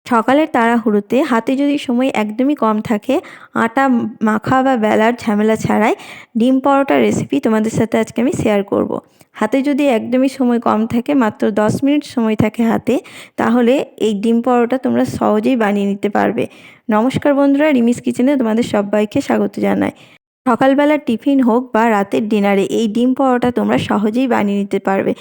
সকালের তাড়াহুড়োতে হাতে যদি সময় একদমই কম থাকে, আটা মাখা বা বেলার ঝামেলা ছাড়াই ডিম পরোটার রেসিপি তোমাদের সাথে আজকে আমি শেয়ার করব। হাতে যদি একদমই সময় কম থাকে, মাত্র 10 মিনিট সময় থাকে হাতে, তাহলে এই ডিম পরোটা তোমরা সহজেই বানিয়ে নিতে পারবে। নমস্কার বন্ধুরা, রিমিস কিচেনে তোমাদের সবাইকে স্বাগত জানাই। সকালবেলার টিফিন হোক বা রাতের ডিনারে এই ডিম পরোটা তোমরা সহজেই বানিয়ে নিতে পারবে।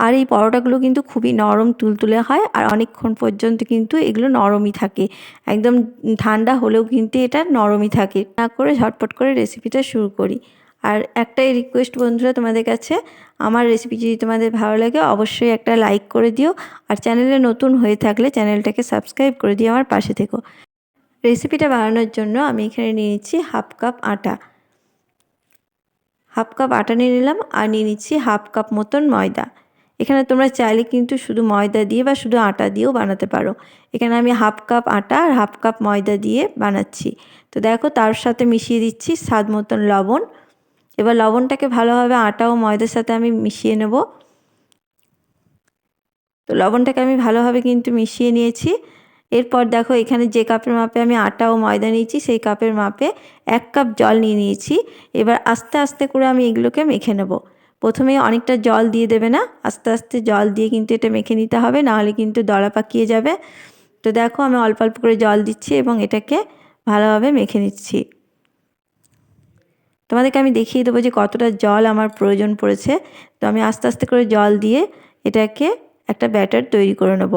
আর এই পরোটাগুলো কিন্তু খুবই নরম তুলতুলে হয়, আর অনেকক্ষণ পর্যন্ত কিন্তু এগুলো নরমই থাকে। একদম ঠান্ডা হলেও কিন্তু এটা নরমই থাকে। না করে ঝটপট করে রেসিপিটা শুরু করি। আর একটাই রিকোয়েস্ট বন্ধুরা তোমাদের কাছে, আমার রেসিপি যদি তোমাদের ভালো লাগে অবশ্যই একটা লাইক করে দিও, আর চ্যানেলে নতুন হয়ে থাকলে চ্যানেলটাকে সাবস্ক্রাইব করে দিয়ে আমার পাশে থেকো। রেসিপিটা বানানোর জন্য আমি এখানে নিয়ে নিচ্ছি হাফ কাপ আটা। হাফ কাপ আটা নিয়ে নিলাম, আর নিয়ে নিচ্ছি হাফ কাপ মতন ময়দা। এখানে তোমরা চাইলে কিন্তু শুধু ময়দা দিয়ে বা শুধু আটা দিয়েও বানাতে পারো। এখানে আমি হাফ কাপ আটা আর হাফ কাপ ময়দা দিয়ে বানাচ্ছি। তো দেখো, তার সাথে মিশিয়ে দিচ্ছি স্বাদ মতন লবণ। এবার লবণটাকে ভালোভাবে আটা ও ময়দার সাথে আমি মিশিয়ে নেব। তো লবণটাকে আমি ভালোভাবে কিন্তু মিশিয়ে নিয়েছি। এরপর দেখো, এখানে যে কাপের মাপে আমি আটা ও ময়দা নিয়েছি সেই কাপের মাপে 1 কাপ জল নিয়ে নিয়েছি। এবার আস্তে আস্তে করে আমি এগুলোকে মেখে নেব। প্রথমে অনেকটা জল দিয়ে দেবে না, আস্তে আস্তে জল দিয়ে কিন্তু এটা মেখে নিতে হবে, নাহলে কিন্তু দলা পাকিয়ে যাবে। তো দেখো, আমি অল্প অল্প করে জল দিচ্ছি এবং এটাকে ভালোভাবে মেখে নিচ্ছি। তোমাদেরকে আমি দেখিয়ে দেবো যে কতটা জল আমার প্রয়োজন পড়েছে। তো আমি আস্তে আস্তে করে জল দিয়ে এটাকে একটা ব্যাটার তৈরি করে নেব।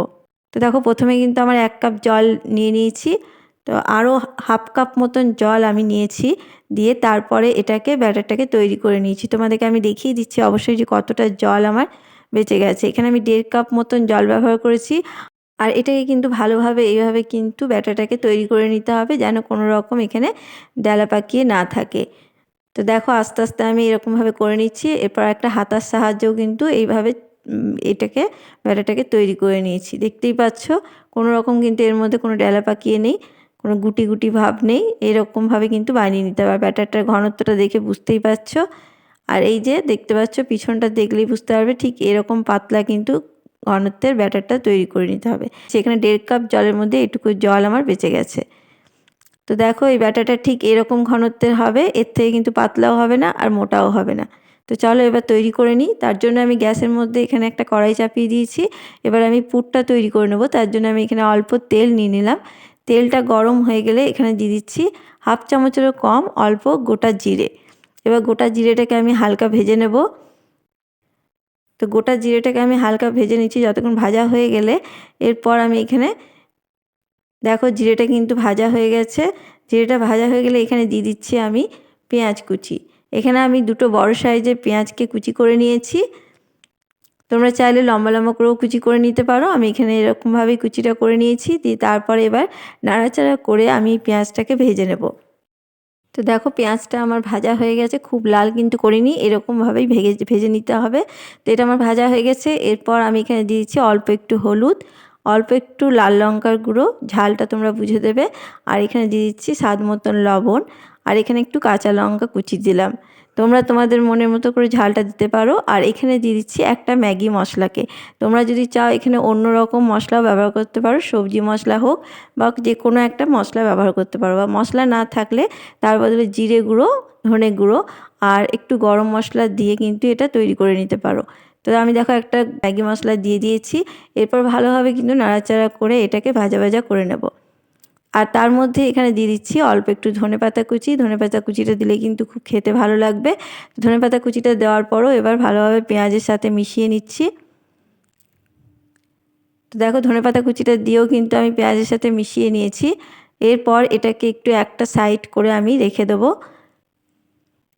তো দেখো, প্রথমে কিন্তু আমার 1 কাপ জল নিয়ে নিয়েছি। তো আরও হাফ কাপ মতন জল আমি নিয়েছি, দিয়ে তারপরে এটাকে ব্যাটারটাকে তৈরি করে নিয়েছি। তোমাদেরকে আমি দেখিয়ে দিচ্ছি অবশ্যই যে কতটা জল আমার বেঁচে গেছে। এখানে আমি 1.5 কাপ মতন জল ব্যবহার করেছি। আর এটাকে কিন্তু ভালোভাবে এইভাবে কিন্তু ব্যাটারটাকে তৈরি করে নিতে হবে, যেন কোনো রকম এখানে ডালা পাকিয়ে না থাকে। তো দেখো, আস্তে আস্তে আমি এরকমভাবে করে নিচ্ছি। এরপর একটা হাতার সাহায্যেও কিন্তু এইভাবে এটাকে ব্যাটারটাকে তৈরি করে নিয়েছি। দেখতেই পাচ্ছ, কোনো রকম কিন্তু এর মধ্যে কোনো ডেলা পাকিয়ে নেই, কোনো গুটি গুটি ভাব নেই। এরকমভাবে কিন্তু বানিয়ে নিতে হবে। ব্যাটারটার ঘনত্বটা দেখে বুঝতেই পারছো। আর এই যে দেখতে পাচ্ছ, পিছনটা দেখলেই বুঝতে পারবে, ঠিক এরকম পাতলা কিন্তু ঘনত্বের ব্যাটারটা তৈরি করে নিতে হবে। সেখানে 1.5 কাপ জলের মধ্যে এটুকু জল আমার বেঁচে গেছে। তো দেখো, এই ব্যাটারটা ঠিক এরকম ঘনত্বের হবে, এর থেকে কিন্তু পাতলাও হবে না আর মোটাও হবে না। তো চলো এবার তৈরি করে নিই। তার জন্য আমি গ্যাসের মধ্যে এখানে একটা কড়াই চাপিয়ে দিয়েছি। এবার আমি পুরটা তৈরি করে নেব। তার জন্য আমি এখানে অল্প তেল নিয়ে নিলাম। তেলটা গরম হয়ে গেলে এখানে দিয়ে দিচ্ছি হাফ চামচেরও কম অল্প গোটা জিরে। এবার গোটা জিরেটাকে আমি হালকা ভেজে নেব। তো গোটা জিরেটাকে আমি হালকা ভেজে নিচ্ছি। যতক্ষণ ভাজা হয়ে গেলে এরপর আমি এখানে দেখো, জিরেটা কিন্তু ভাজা হয়ে গেছে। জিরেটা ভাজা হয়ে গেলে এখানে দিয়ে দিচ্ছি আমি পেঁয়াজ কুচি। এখানে আমি দুটো বড় সাইজের পেঁয়াজকে কুচি করে নিয়েছি। তোমরা চাইলে লম্বা লম্বা করেও কুচি করে নিতে পারো। আমি এখানে এরকমভাবেই কুচিটা করে নিয়েছি। দিয়ে তারপরে এবার নাড়াচাড়া করে আমি পেঁয়াজটাকে ভেজে নেব। তো দেখো, পেঁয়াজটা আমার ভাজা হয়ে গেছে, খুব লাল কিন্তু করিনি, এরকমভাবেই ভেজে নিতে হবে। তো এটা আমার ভাজা হয়ে গেছে। এরপর আমি এখানে দিয়েছি অল্প একটু হলুদ, অল্প একটু লাল লঙ্কার গুঁড়ো, ঝালটা তোমরা বুঝে দেবে। আর এখানে দিয়ে দিচ্ছি স্বাদ মতন লবণ, আর এখানে একটু কাঁচা লঙ্কা কুচি দিলাম। তোমরা তোমাদের মনের মতো করে ঝালটা দিতে পারো। আর এখানে দিয়ে দিচ্ছি একটা ম্যাগি মশলাকে। তোমরা যদি চাও এখানে অন্য রকম মশলাও ব্যবহার করতে পারো, সবজি মশলা হোক বা যে কোনো একটা মশলা ব্যবহার করতে পারো, বা মশলা না থাকলে তার বদলে জিরে গুঁড়ো, ধনে গুঁড়ো আর একটু গরম মশলা দিয়ে কিন্তু এটা তৈরি করে নিতে পারো। তো আমি দেখো একটা ম্যাগি মশলা দিয়ে দিয়েছি। এরপর ভালোভাবে কিন্তু নাড়াচাড়া করে এটাকে ভাজা ভাজা করে নেব। আর তার মধ্যে এখানে দিয়ে দিচ্ছি অল্প একটু ধনেপাতা কুচি। ধনেপাতা কুচিটা দিলে কিন্তু খুব খেতে ভালো লাগবে। ধনেপাতা কুচিটা দেওয়ার পরও এবার ভালোভাবে পেঁয়াজের সাথে মিশিয়ে নিচ্ছি। তো দেখো, ধনেপাতা কুচিটা দিয়েও কিন্তু আমি পেঁয়াজের সাথে মিশিয়ে নিয়েছি। এরপর এটাকে একটু একটা সাইড করে আমি রেখে দেবো।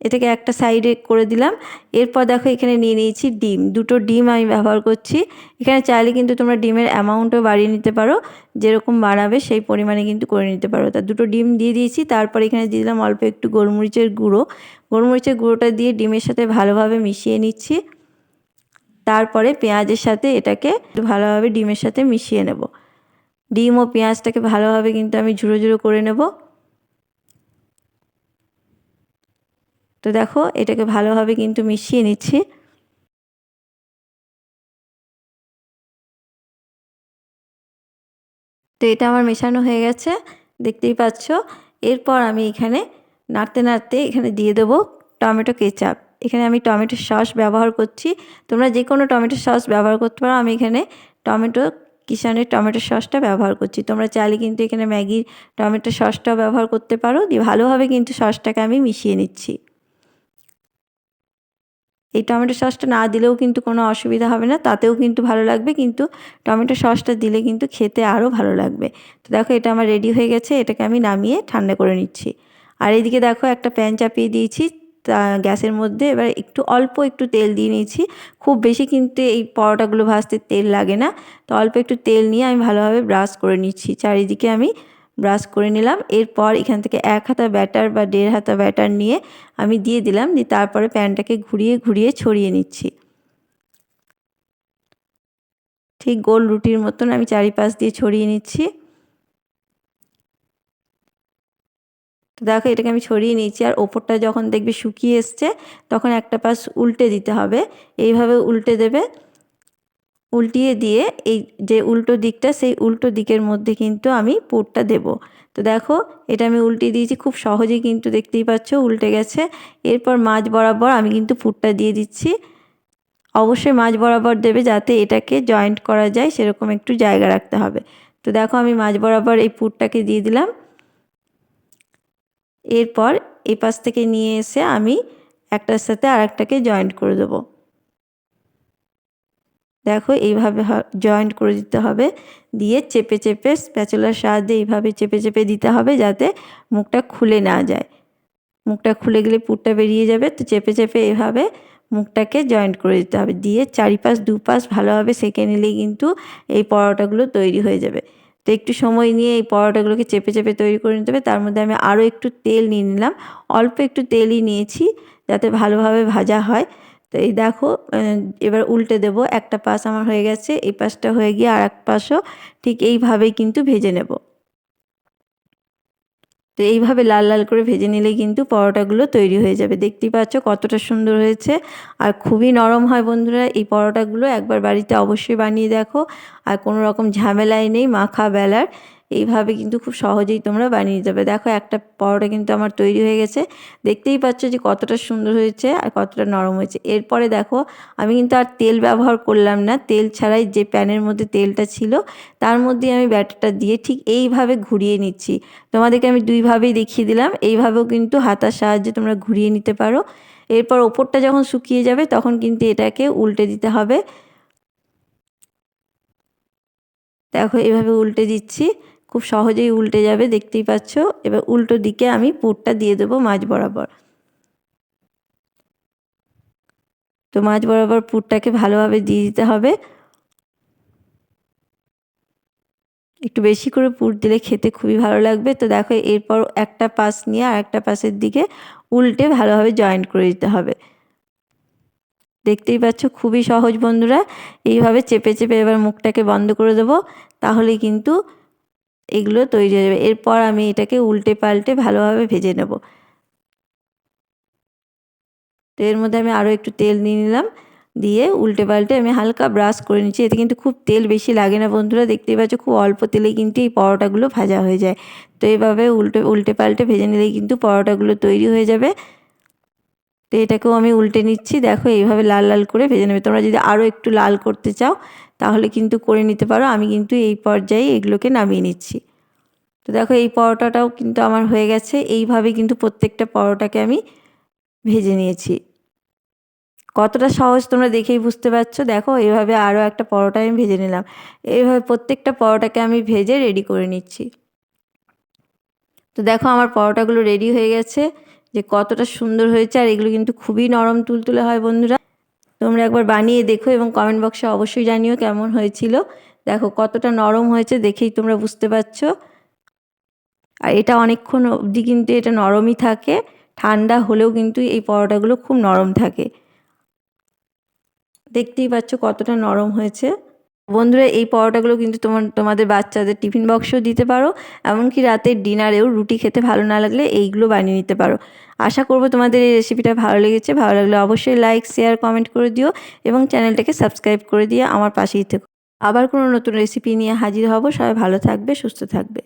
এটাকে একটা সাইডে করে দিলাম। এরপর দেখো, এখানে নিয়ে নিয়েছি ডিম। দুটো ডিম আমি ব্যবহার করছি। এখানে চাইলে কিন্তু তোমরা ডিমের অ্যামাউন্টও বাড়িয়ে নিতে পারো, যেরকম বানাবে সেই পরিমাণে কিন্তু করে নিতে পারো। তা দুটো ডিম দিয়ে দিয়েছি। তারপর এখানে দিয়ে দিলাম অল্প একটু গোলমরিচের গুঁড়ো। গোলমরিচের গুঁড়োটা দিয়ে ডিমের সাথে ভালোভাবে মিশিয়ে নিচ্ছি। তারপরে পেঁয়াজের সাথে এটাকে ভালোভাবে ডিমের সাথে মিশিয়ে নেব। ডিম ও পেঁয়াজটাকে ভালোভাবে কিন্তু আমি ঝুড়ো ঝুড়ো করে নেব। তো দেখো, এটাকে ভালোভাবে কিন্তু মিশিয়ে নিচ্ছি। তো এটা আমার মেশানো হয়ে গেছে, দেখতেই পাচ্ছ। এরপর আমি এখানে নাড়তে নাড়তে এখানে দিয়ে দেবো টমেটো কেচাপ। এখানে আমি টমেটো সস ব্যবহার করছি, তোমরা যে কোনো টমেটো সস ব্যবহার করতে পারো। আমি এখানে কিষানের টমেটো সসটা ব্যবহার করছি। তোমরা চাইলে কিন্তু এখানে ম্যাগির টমেটো সসটাও ব্যবহার করতে পারো। দিয়ে ভালোভাবে কিন্তু সসটাকে আমি মিশিয়ে নিচ্ছি। এই টমেটো সসটা না দিলেও কিন্তু কোনো অসুবিধা হবে না, তাতেও কিন্তু ভালো লাগবে, কিন্তু টমেটো সসটা দিলে কিন্তু খেতে আরও ভালো লাগবে। তো দেখো এটা আমার রেডি হয়ে গেছে, এটাকে আমি নামিয়ে ঠান্ডা করে নিচ্ছি। আর এইদিকে দেখো একটা প্যান চাপিয়ে দিয়েছি গ্যাসের মধ্যে। এবার অল্প একটু তেল দিয়ে নিয়েছি, খুব বেশি কিন্তু এই পরোটাগুলো ভাজতে তেল লাগে না। তো অল্প একটু তেল নিয়ে আমি ভালোভাবে ব্রাশ করে নিচ্ছি, চারিদিকে আমি ব্রাশ করে নিলাম। এরপর এখান থেকে 1 হাতা ব্যাটার বা 1.5 হাতা ব্যাটার নিয়ে আমি দিয়ে দিলাম, দিয়ে তারপরে প্যানটাকে ঘুরিয়ে ঘুরিয়ে ছড়িয়ে নিচ্ছি। ঠিক গোল রুটির মতন আমি চারিপাশ দিয়ে ছড়িয়ে নিচ্ছি। তো দেখো এটাকে আমি ছড়িয়ে নিয়েছি। আর ওপরটা যখন দেখবে শুকিয়ে এসছে তখন একটা পাশ উল্টে দিতে হবে, এইভাবে উল্টে দেবে। উল্টিয়ে দিয়ে এই যে উল্টো দিকটা, সেই উল্টো দিকের মধ্যে কিন্তু আমি পুরটা দেব। তো দেখো এটা আমি উল্টিয়ে দিয়েছি, খুব সহজেই কিন্তু দেখতেই পাচ্ছ উল্টে গেছে। এরপর মাঝ বরাবর আমি কিন্তু পুরটা দিয়ে দিচ্ছি। অবশ্যই মাঝ বরাবর দেবে, যাতে এটাকে জয়েন্ট করা যায় সেরকম একটু জায়গা রাখতে হবে। তো দেখো আমি মাঝ বরাবর এই পুরটাকে দিয়ে দিলাম। এরপর এই পাশ থেকে নিয়ে এসে আমি একটার সাথে আরেকটাকে জয়েন্ট করে দেবো। দেখো এইভাবে জয়েন্ট করে দিতে হবে, দিয়ে চেপে চেপে স্প্যাচুলার সাহায্যে এইভাবে চেপে চেপে দিতে হবে, যাতে মুখটা খুলে না যায়। মুখটা খুলে গেলে পুরটা বেরিয়ে যাবে। তো চেপে চেপে এভাবে মুখটাকে জয়েন্ট করে দিতে হবে, দিয়ে চারিপাশ দুপাশ ভালোভাবে সেঁকে নিলেই কিন্তু এই পরোটাগুলো তৈরি হয়ে যাবে। তো একটু সময় নিয়ে এই পরোটাগুলোকে চেপে চেপে তৈরি করে নিতে হবে। তার মধ্যে আমি আরও একটু তেল নিয়ে নিলাম, অল্প একটু তেলই নিয়েছি যাতে ভালোভাবে ভাজা হয়। তো এই দেখো এবার উল্টে দেব। একটা পাশ আমার হয়ে গেছে, এই পাশটা হয়ে গিয়ে আর এক পাশও ঠিক এইভাবেই কিন্তু ভেজে নেব। তো এইভাবে লাল লাল করে ভেজে নিলেই কিন্তু পরোটাগুলো তৈরি হয়ে যাবে। দেখতেই পাচ্ছ কতটা সুন্দর হয়েছে, আর খুবই নরম হয় বন্ধুরা এই পরোটাগুলো। একবার বাড়িতে অবশ্যই বানিয়ে দেখো, আর কোনো রকম ঝামেলাই নেই মাখা বেলার। এইভাবে কিন্তু খুব সহজেই তোমরা বানিয়ে যাবে। দেখো একটা পরোটা কিন্তু আমার তৈরি হয়ে গেছে, দেখতেই পাচ্ছ যে কতটা সুন্দর হয়েছে আর কতটা নরম হয়েছে। এরপরে দেখো আমি কিন্তু আর তেল ব্যবহার করলাম না, তেল ছাড়াই যে প্যানের মধ্যে তেলটা ছিল তার মধ্যে আমি ব্যাটারটা দিয়ে ঠিক এইভাবে ঘুরিয়ে নিচ্ছি। তোমাদেরকে আমি দুইভাবেই দেখিয়ে দিলাম, এইভাবেও কিন্তু হাতার সাহায্যে তোমরা ঘুরিয়ে নিতে পারো। এরপর ওপরটা যখন শুকিয়ে যাবে তখন কিন্তু এটাকে উল্টে দিতে হবে। দেখো এভাবে উল্টে দিচ্ছি, খুব সহজেই উল্টে যাবে, দেখতেই পাচ্ছ। এবার উল্টো দিকে আমি পুরটা দিয়ে দেবো মাঝ বরাবর। তো মাঝ বরাবর পুরটাকে ভালোভাবে দিয়ে দিতে হবে। একটু বেশি করে পুর দিলে খেতে খুবই ভালো লাগবে। তো দেখো এরপর একটা পাশ নিয়ে আর একটা পাশের দিকে উল্টে ভালোভাবে জয়েন্ট করে দিতে হবে। দেখতেই পাচ্ছ খুবই সহজ বন্ধুরা। এইভাবে চেপে চেপে এবার মুখটাকে বন্ধ করে দেবো, তাহলে কিন্তু এগুলো তৈরি হয়ে যাবে। এরপর আমি এটাকে উল্টে পাল্টে ভালোভাবে ভেজে নেব। তো এর মধ্যে আমি আরও একটু তেল নিয়ে নিলাম, দিয়ে উল্টে পাল্টে আমি হালকা ব্রাশ করে নিচ্ছি। এতে কিন্তু খুব তেল বেশি লাগে না বন্ধুরা, দেখতেই পাচ্ছ খুব অল্প তেলে কিন্তু এই পরোটাগুলো ভাজা হয়ে যায়। তো এইভাবে উল্টে পাল্টে ভেজে নিলেই কিন্তু পরোটাগুলো তৈরি হয়ে যাবে। তো এটাকেও আমি উল্টে নিচ্ছি। দেখো এইভাবে লাল লাল করে ভেজে নেবে। তোমরা যদি আরও একটু লাল করতে চাও তাহলে কিন্তু করে নিতে পারো, আমি কিন্তু এই পর্যায়ে এগুলোকে নামিয়ে নিচ্ছি। তো দেখো এই পরোটাটাও কিন্তু আমার হয়ে গেছে। এইভাবে কিন্তু প্রত্যেকটা পরোটাকে আমি ভেজে নিয়েছি। কতটা সহজ তোমরা দেখেই বুঝতে পারছো। দেখো এইভাবে আরও একটা পরোটা আমি ভেজে নিলাম। এইভাবে প্রত্যেকটা পরোটাকে আমি ভেজে রেডি করে নিচ্ছি। তো দেখো আমার পরোটাগুলো রেডি হয়ে গেছে, যে কতটা সুন্দর হয়েছে। আর এগুলো কিন্তু খুবই নরম তুলতুলে হয় বন্ধুরা। তোমরা একবার বানিয়ে দেখো এবং কমেন্ট বক্সে অবশ্যই জানিও কেমন হয়েছিল। দেখো কতটা নরম হয়েছে, দেখেই তোমরা বুঝতে পারছো। আর এটা অনেকক্ষণ অবধি কিন্তু এটা নরমই থাকে, ঠান্ডা হলেও কিন্তু এই পরোটাগুলো খুব নরম থাকে। দেখতেই পাচ্ছ কতটা নরম হয়েছে। বন্ধুরা এই পরোটাগুলো কিন্তু তোমাদের বাচ্চাদের টিফিন বক্সেও দিতে পারো, এমনকি রাতের ডিনারেও রুটি খেতে ভালো না লাগলে এইগুলো বানিয়ে নিতে পারো। আশা করব তোমাদের এই রেসিপিটা ভালো লেগেছে। ভালো লাগলে অবশ্যই লাইক শেয়ার কমেন্ট করে দিও এবং চ্যানেলটাকে সাবস্ক্রাইব করে দিয়ে আমার পাশেই থেকো। আবার কোনো নতুন রেসিপি নিয়ে হাজির হব। সবাই ভালো থাকবে, সুস্থ থাকবে।